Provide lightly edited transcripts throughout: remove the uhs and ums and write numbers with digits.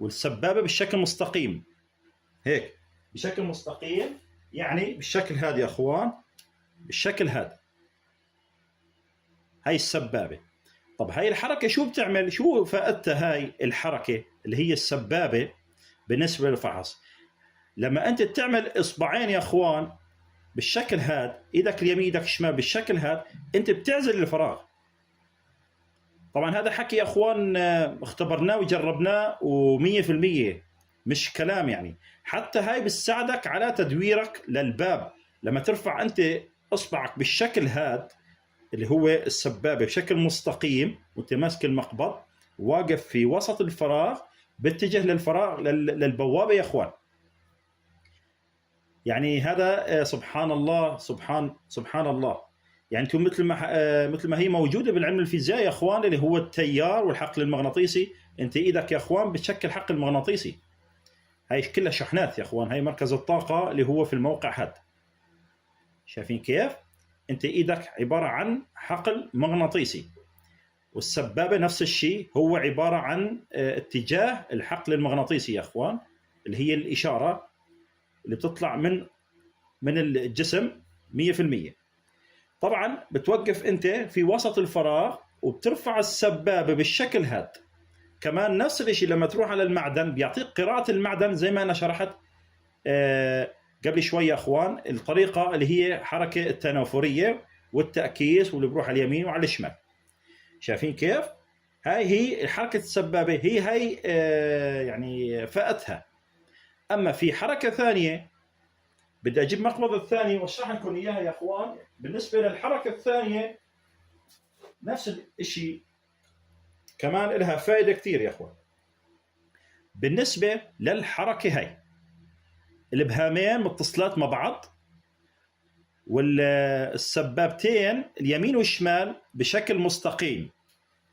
والسبابة بالشكل مستقيم هيك، بشكل مستقيم، يعني بالشكل هذا يا اخوان، بالشكل هذا. هاي السبابة. طب هاي الحركة شو بتعمل؟ شو فائدتها هاي الحركة اللي هي السبابة بالنسبة للفحص؟ لما انت تعمل اصبعين يا اخوان بالشكل هذا، ايدك اليمين ايدك الشمال بالشكل هذا، انت بتعزل الفراغ. طبعا هذا حكي يا اخوان اختبرناه وجربناه و100% مش كلام يعني. حتى هاي بتساعدك على تدويرك للباب. لما ترفع انت اصبعك بالشكل هذا اللي هو السبابه بشكل مستقيم وانت ماسك المقبض واقف في وسط الفراغ، باتجه للفراغ للبوابه يا اخوان. يعني هذا سبحان الله، سبحان الله. يعني انتم مثل ما هي موجوده بالعلم الفيزياء يا اخوان، اللي هو التيار والحقل المغناطيسي. انت ايدك يا اخوان بتشكل حقل مغناطيسي. هاي كلها شحنات يا اخوان. هاي مركز الطاقه اللي هو في الموقع هذا. شايفين كيف؟ انت ايدك عباره عن حقل مغناطيسي، والسبابه نفس الشيء، هو عباره عن اتجاه الحقل المغناطيسي يا اخوان، اللي هي الاشاره اللي بتطلع من الجسم 100%. طبعا بتوقف انت في وسط الفراغ وبترفع السبابه بالشكل هذا. كمان نفس الشيء لما تروح على المعدن بيعطيك قراءه المعدن زي ما انا شرحت قبل شوي يا اخوان، الطريقه اللي هي حركه التنافريه والتاكيس، واللي بروح على اليمين وعلى الشمال. شايفين كيف؟ هاي هي حركه السبابه، هي يعني فائتها. اما في حركه ثانيه بدي اجيب مقبض الثاني واشرح لكم اياها يا اخوان. بالنسبه للحركه الثانيه نفس الشيء، كمان لها فائده كثير يا اخوان. بالنسبه للحركه هاي، الابهامين متصلات مع بعض، والسبابتين اليمين والشمال بشكل مستقيم،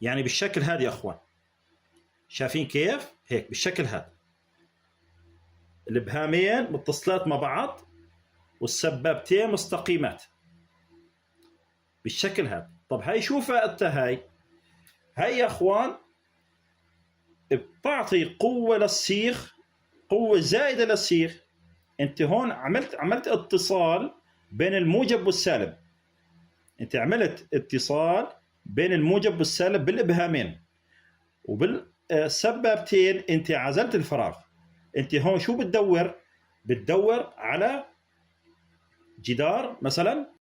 يعني بالشكل هذا يا اخوان. شايفين كيف؟ هيك بالشكل هذا، الابهامين متصلات مع بعض والسبابتين مستقيمات بالشكل هذا. طب هاي شو فائدتها؟ هاي يا اخوان بتعطي قوه للسيخ، قوه زائده للسيخ. انت هون عملت اتصال بين الموجب والسالب. انت عملت اتصال بين الموجب والسالب بالابهامين، وبالسبابتين انت عزلت الفراغ. انت هون شو بتدور على جدار مثلا